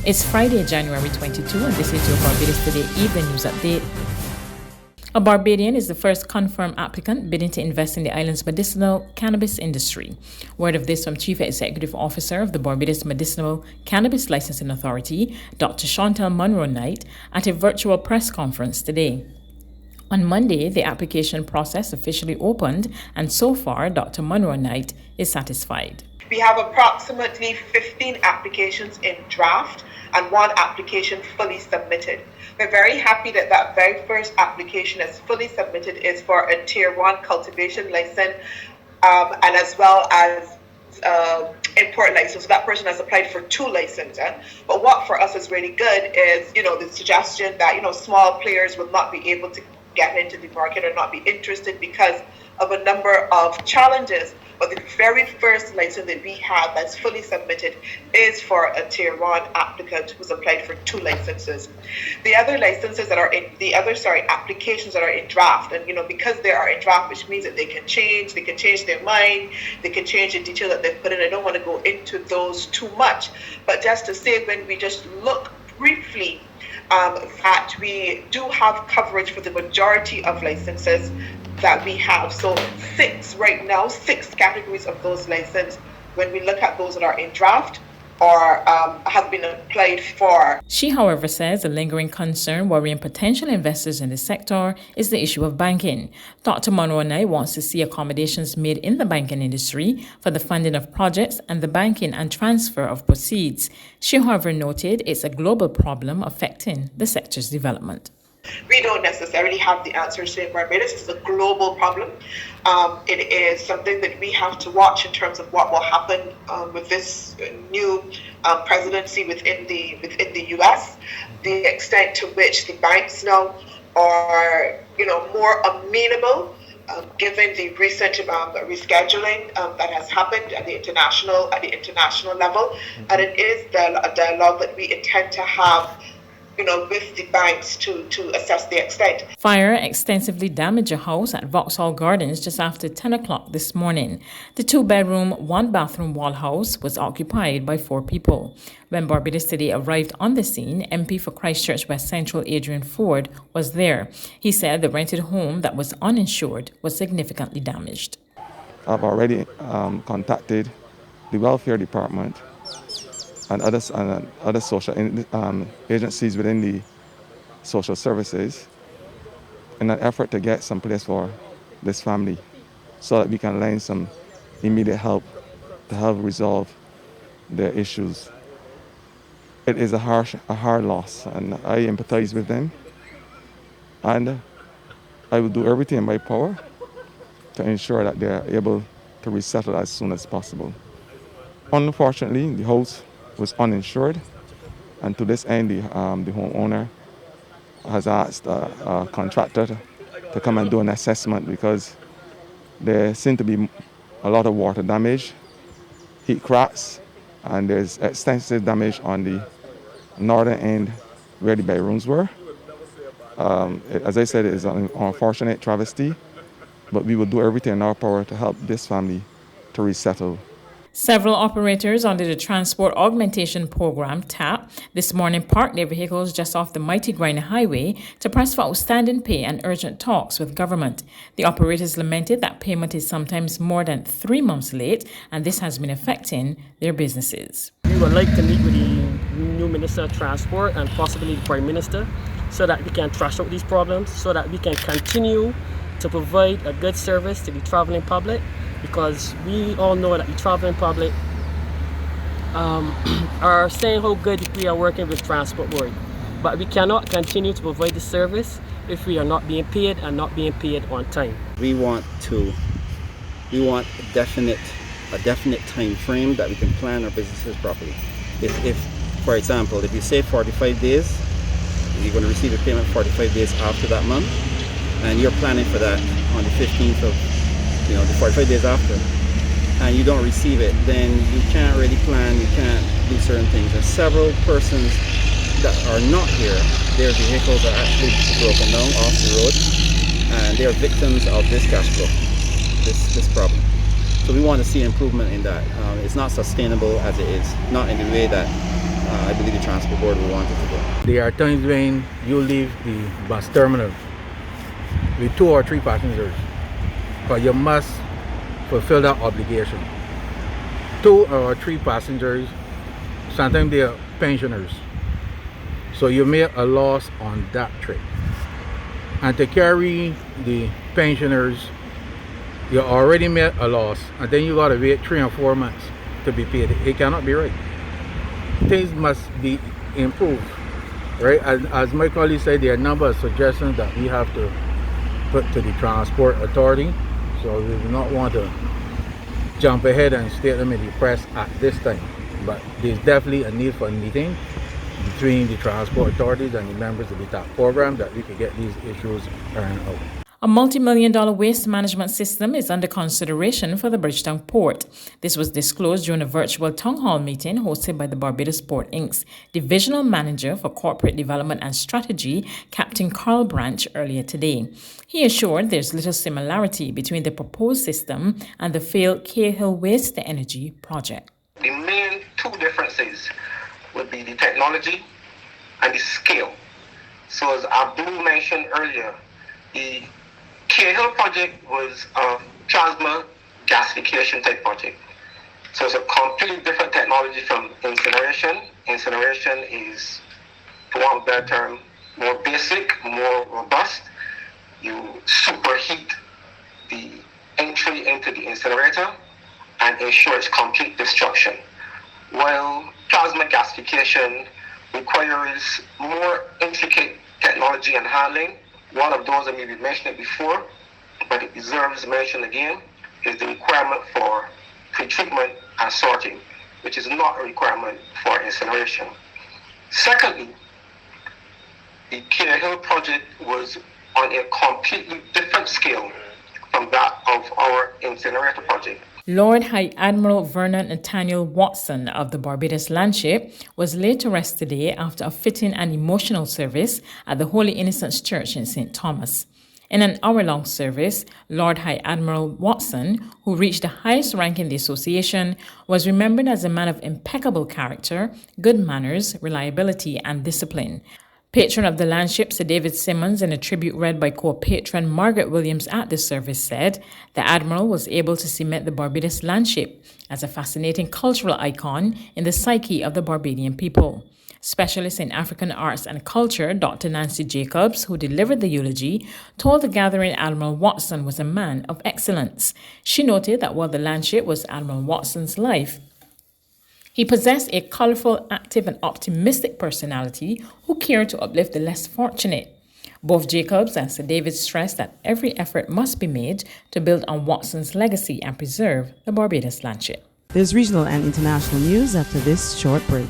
It's Friday, January 22, and this is your Barbados Today Evening News Update. A Barbadian is the first confirmed applicant bidding to invest in the island's medicinal cannabis industry. Word of this from Chief Executive Officer of the Barbados Medicinal Cannabis Licensing Authority, Dr. Chantal Munro-Knight, at a virtual press conference today. On Monday, the application process officially opened, and so far, Dr. Munro-Knight is satisfied. We have approximately 15 applications in draft and 1 application fully submitted. We're very happy that that very first application that's fully submitted is for a Tier 1 cultivation license and as well as import license. So that person has applied for 2 licenses. But what for us is really good is, the suggestion that, small players will not be able to get into the market or not be interested because of a number of challenges. But the very first license that we have that's fully submitted is for a Tier 1 applicant who's applied for 2 licenses. The other licenses that are in applications that are in draft, and because they are in draft, which means that they can change their mind, they can change the detail that they've put in. I don't want to go into those too much, but just to say, when we just look briefly that we do have coverage for the majority of licenses that we have. So 6 right now, 6 categories of those licenses, when we look at those that are in draft or have been applied for. She, however, says a lingering concern worrying potential investors in the sector is the issue of banking. Dr. Munro-Knight wants to see accommodations made in the banking industry for the funding of projects and the banking and transfer of proceeds. She, however, noted it's a global problem affecting the sector's development. We don't necessarily have the answers to in Barbados. It's a global problem. It is something that we have to watch in terms of what will happen with this new presidency within the U.S. The extent to which the banks now are, more amenable, given the recent rescheduling that has happened at the international level, and it is a dialogue that we intend to have with the banks to assess the extent. Fire extensively damaged a house at Vauxhall Gardens just after 10 o'clock this morning. The 2-bedroom, 1-bathroom wall house was occupied by 4 people. When Barbados Today arrived on the scene, MP for Christchurch West Central Adrian Forde was there. He said the rented home that was uninsured was significantly damaged. I've already contacted the welfare department and other social agencies within the social services in an effort to get some place for this family so that we can lend some immediate help to help resolve their issues. It is a hard loss, and I empathize with them, and I will do everything in my power to ensure that they are able to resettle as soon as possible. Unfortunately, the house was uninsured, and to this end, the homeowner has asked a contractor to come and do an assessment because there seemed to be a lot of water damage, heat cracks, and there's extensive damage on the northern end where the bedrooms were. As I said, it is an unfortunate travesty, but we will do everything in our power to help this family to resettle. Several operators under the Transport Augmentation Program, TAP, this morning parked their vehicles just off the Mighty Grinder Highway to press for outstanding pay and urgent talks with government. The operators lamented that payment is sometimes more than 3 months late, and this has been affecting their businesses. We would like to meet with the new Minister of Transport and possibly the Prime Minister so that we can thrash out these problems, so that we can continue to provide a good service to the traveling public, because we all know that the traveling public are saying how good we are working with Transport Board. But we cannot continue to provide the service if we are not being paid and not being paid on time. We want a definite time frame that we can plan our businesses properly. If for example, if you say 45 days, you're going to receive a payment 45 days after that month, and you're planning for that on the 15th of the 45 days after, and you don't receive it, then you can't really plan, you can't do certain things. And several persons that are not here, their vehicles are actually broken down off the road, and they are victims of this cash flow, this problem. So we want to see improvement in that. It's not sustainable as it is, not in the way that I believe the transport board will want it to go. There are times when you leave the bus terminal with 2 or 3 passengers, but you must fulfill that obligation. 2 or 3 passengers, sometimes they are pensioners, so you make a loss on that trip. And to carry the pensioners, you already made a loss, and then you gotta wait 3 or 4 months to be paid. It cannot be right. Things must be improved, right? As my colleague said, there are a number of suggestions that we have to put to the transport authority, so we do not want to jump ahead and state them in the press at this time. But there's definitely a need for a meeting between the transport authorities and the members of the TAP program that we can get these issues ironed out. A multi-million-dollar waste management system is under consideration for the Bridgetown Port. This was disclosed during a virtual town hall meeting hosted by the Barbados Port Inc.'s Divisional Manager for Corporate Development and Strategy, Captain Carl Branch, earlier today. He assured there's little similarity between the proposed system and the failed Cahill Waste to Energy project. The main 2 differences would be the technology and the scale. So as Abdul mentioned earlier, the Cahill project was a plasma gasification type project. So it's a completely different technology from incineration. Incineration is, for want of a better term, more basic, more robust. You superheat the entry into the incinerator and ensure its complete destruction. While plasma gasification requires more intricate technology and handling. One of those, that maybe mentioned it before, but it deserves mention again, is the requirement for pre-treatment and sorting, which is not a requirement for incineration. Secondly, the Cahill project was on a completely different scale from that of our incinerator project. Lord High Admiral Vernon Watson of the Barbados Landship was laid to rest today after a fitting and emotional service at the Holy Innocents Church in St. Thomas. In an hour-long service, Lord High Admiral Watson, who reached the highest rank in the association, was remembered as a man of impeccable character, good manners, reliability, and discipline. Patron of the Landship, Sir David Simmons, in a tribute read by co-patron Margaret Williams at the service, said the Admiral was able to cement the Barbados Landship as a fascinating cultural icon in the psyche of the Barbadian people. Specialist in African arts and culture, Dr. Nancy Jacobs, who delivered the eulogy, told the gathering Admiral Watson was a man of excellence. She noted that while the Landship was Admiral Watson's life, he possessed a colorful, active, and optimistic personality who cared to uplift the less fortunate. Both Jacobs and Sir David stressed that every effort must be made to build on Watson's legacy and preserve the Barbados Landship. There's regional and international news after this short break.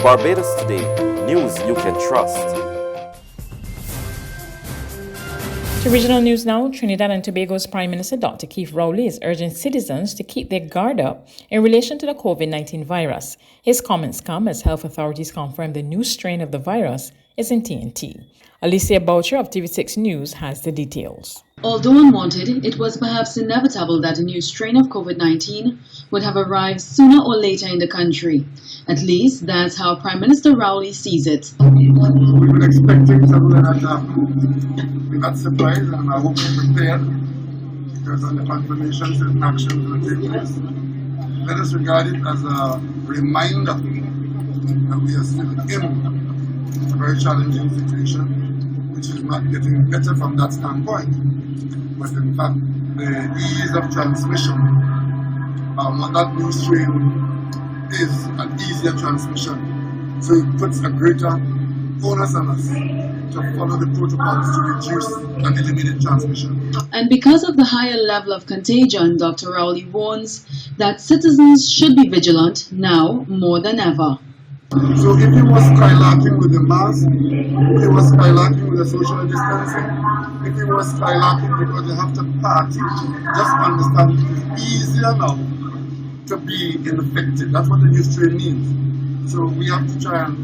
Barbados Today, news you can trust. To regional news now, Trinidad and Tobago's Prime Minister Dr. Keith Rowley is urging citizens to keep their guard up in relation to the COVID-19 virus. His comments come as health authorities confirm the new strain of the virus is in TNT. Alicia Boucher of TV6 News has the details. Although unwanted, it was perhaps inevitable that a new strain of COVID-19 would have arrived sooner or later in the country. At least, that's how Prime Minister Rowley sees it. We were expecting something that we're not surprised, and I hope we're prepared because of the confirmation certain actions will take place. Let us regard it as a reminder that we are still in a very challenging situation, which is not getting better from that standpoint. But in fact, the ease of transmission, that new strain is an easier transmission. So it puts a greater onus on us to follow the protocols to reduce and eliminate transmission. And because of the higher level of contagion, Dr. Rowley warns that citizens should be vigilant now more than ever. So if he was skylarking with the mask, if he was skylarking with the social distancing, if he was skylarking because they have to party, just understand it is easier now to be infected. That's what the new strain means. So we have to try and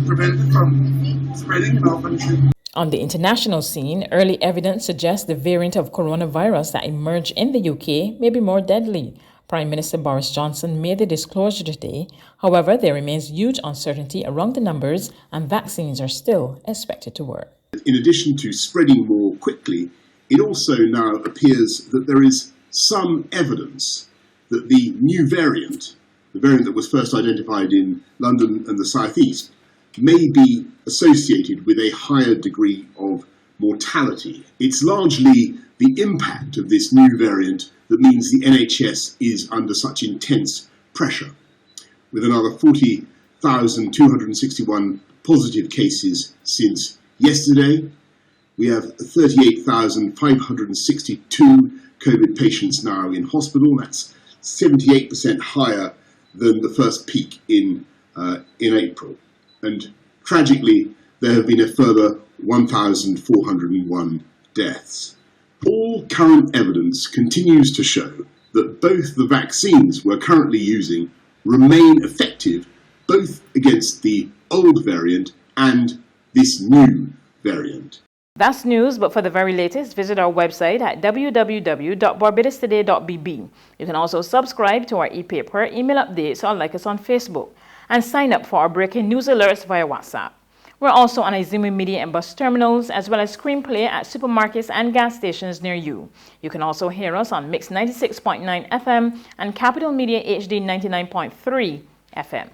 prevent it from spreading in our country. On the international scene, early evidence suggests the variant of coronavirus that emerged in the UK may be more deadly. Prime Minister Boris Johnson made the disclosure today. However, there remains huge uncertainty around the numbers, and vaccines are still expected to work. In addition to spreading more quickly, it also now appears that there is some evidence that the new variant, the variant that was first identified in London and the South East, may be associated with a higher degree of mortality. It's largely the impact of this new variant that means the NHS is under such intense pressure. With another 40,261 positive cases since yesterday, we have 38,562 COVID patients now in hospital. That's 78% higher than the first peak in April. And tragically, there have been a further 1,401 deaths. All current evidence continues to show that both the vaccines we're currently using remain effective both against the old variant and this new variant. That's news, but for the very latest, visit our website at www.barbadostoday.bb. You can also subscribe to our e-paper, email updates, or like us on Facebook, and sign up for our breaking news alerts via WhatsApp. We're also on Izumi Media and bus terminals, as well as screenplay at supermarkets and gas stations near you. You can also hear us on Mix 96.9 FM and Capital Media HD 99.3 FM.